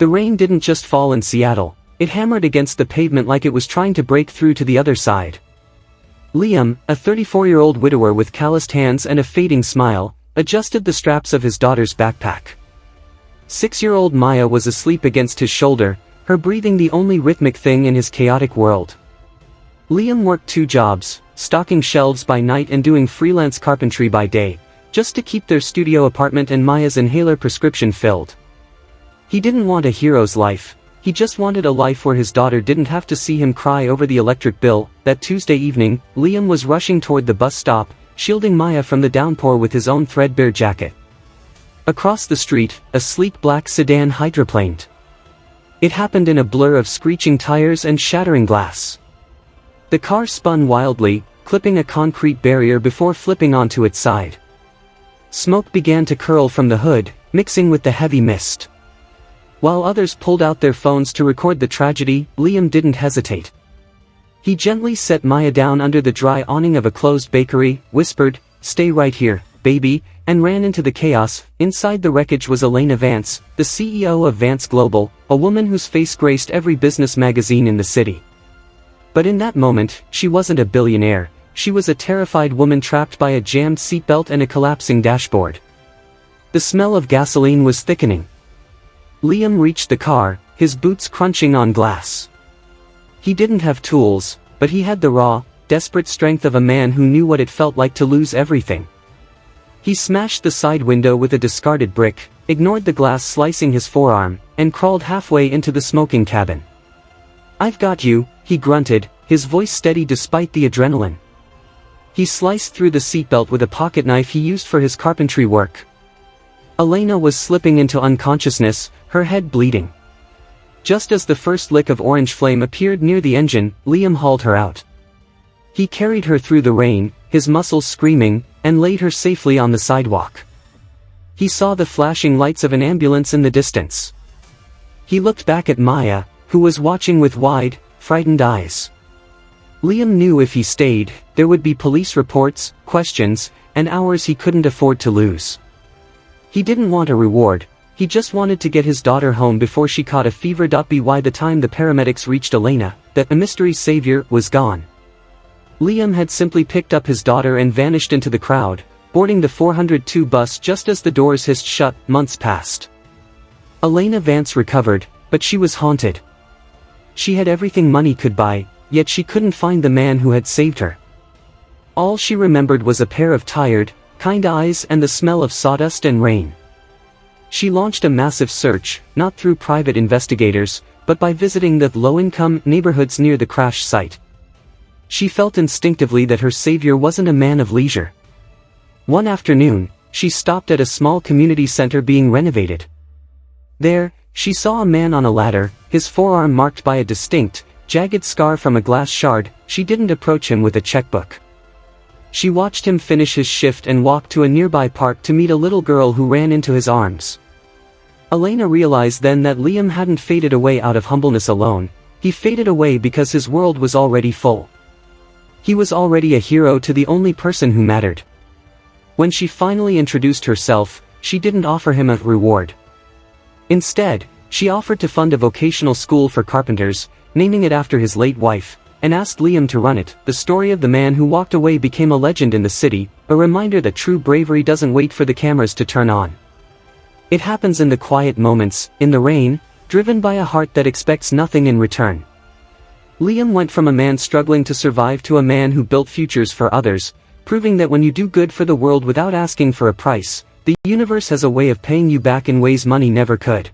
The rain didn't just fall in Seattle, it hammered against the pavement like it was trying to break through to the other side. Liam, a 34-year-old widower with calloused hands and a fading smile, adjusted the straps of his daughter's backpack. 6-year-old Maya was asleep against his shoulder, her breathing the only rhythmic thing in his chaotic world. Liam worked 2 jobs, stocking shelves by night and doing freelance carpentry by day, just to keep their studio apartment and Maya's inhaler prescription filled. He didn't want a hero's life, he just wanted a life where his daughter didn't have to see him cry over the electric bill. That Tuesday evening, Liam was rushing toward the bus stop, shielding Maya from the downpour with his own threadbare jacket. Across the street, a sleek black sedan hydroplaned. It happened in a blur of screeching tires and shattering glass. The car spun wildly, clipping a concrete barrier before flipping onto its side. Smoke began to curl from the hood, mixing with the heavy mist. While others pulled out their phones to record the tragedy, Liam didn't hesitate. He gently set Maya down under the dry awning of a closed bakery, whispered, "Stay right here, baby," and ran into the chaos. Inside the wreckage was Elena Vance, the CEO of Vance Global, a woman whose face graced every business magazine in the city. But in that moment, she wasn't a billionaire, she was a terrified woman trapped by a jammed seatbelt and a collapsing dashboard. The smell of gasoline was thickening. Liam reached the car, his boots crunching on glass. He didn't have tools, but he had the raw, desperate strength of a man who knew what it felt like to lose everything. He smashed the side window with a discarded brick, ignored the glass slicing his forearm, and crawled halfway into the smoking cabin. "I've got you," he grunted, his voice steady despite the adrenaline. He sliced through the seatbelt with a pocket knife he used for his carpentry work. Elena was slipping into unconsciousness, her head bleeding. Just as the first lick of orange flame appeared near the engine, Liam hauled her out. He carried her through the rain, his muscles screaming, and laid her safely on the sidewalk. He saw the flashing lights of an ambulance in the distance. He looked back at Maya, who was watching with wide, frightened eyes. Liam knew if he stayed, there would be police reports, questions, and hours he couldn't afford to lose. He didn't want a reward, he just wanted to get his daughter home before she caught a fever. By the time the paramedics reached Elena, that the mystery savior was gone. Liam had simply picked up his daughter and vanished into the crowd, boarding the 402 bus just as the doors hissed shut. Months passed. Elena Vance recovered, but she was haunted. She had everything money could buy, yet she couldn't find the man who had saved her. All she remembered was a pair of tired, kind eyes and the smell of sawdust and rain. She launched a massive search, not through private investigators, but by visiting the low-income neighborhoods near the crash site. She felt instinctively that her savior wasn't a man of leisure. One afternoon, she stopped at a small community center being renovated. There, she saw a man on a ladder, his forearm marked by a distinct, jagged scar from a glass shard. She didn't approach him with a checkbook. She watched him finish his shift and walk to a nearby park to meet a little girl who ran into his arms. Elena realized then that Liam hadn't faded away out of humbleness alone, he faded away because his world was already full. He was already a hero to the only person who mattered. When she finally introduced herself, she didn't offer him a reward. Instead, she offered to fund a vocational school for carpenters, naming it after his late wife, and asked Liam to run it. The story of the man who walked away became a legend in the city, a reminder that true bravery doesn't wait for the cameras to turn on. It happens in the quiet moments, in the rain, driven by a heart that expects nothing in return. Liam went from a man struggling to survive to a man who built futures for others, proving that when you do good for the world without asking for a price, the universe has a way of paying you back in ways money never could.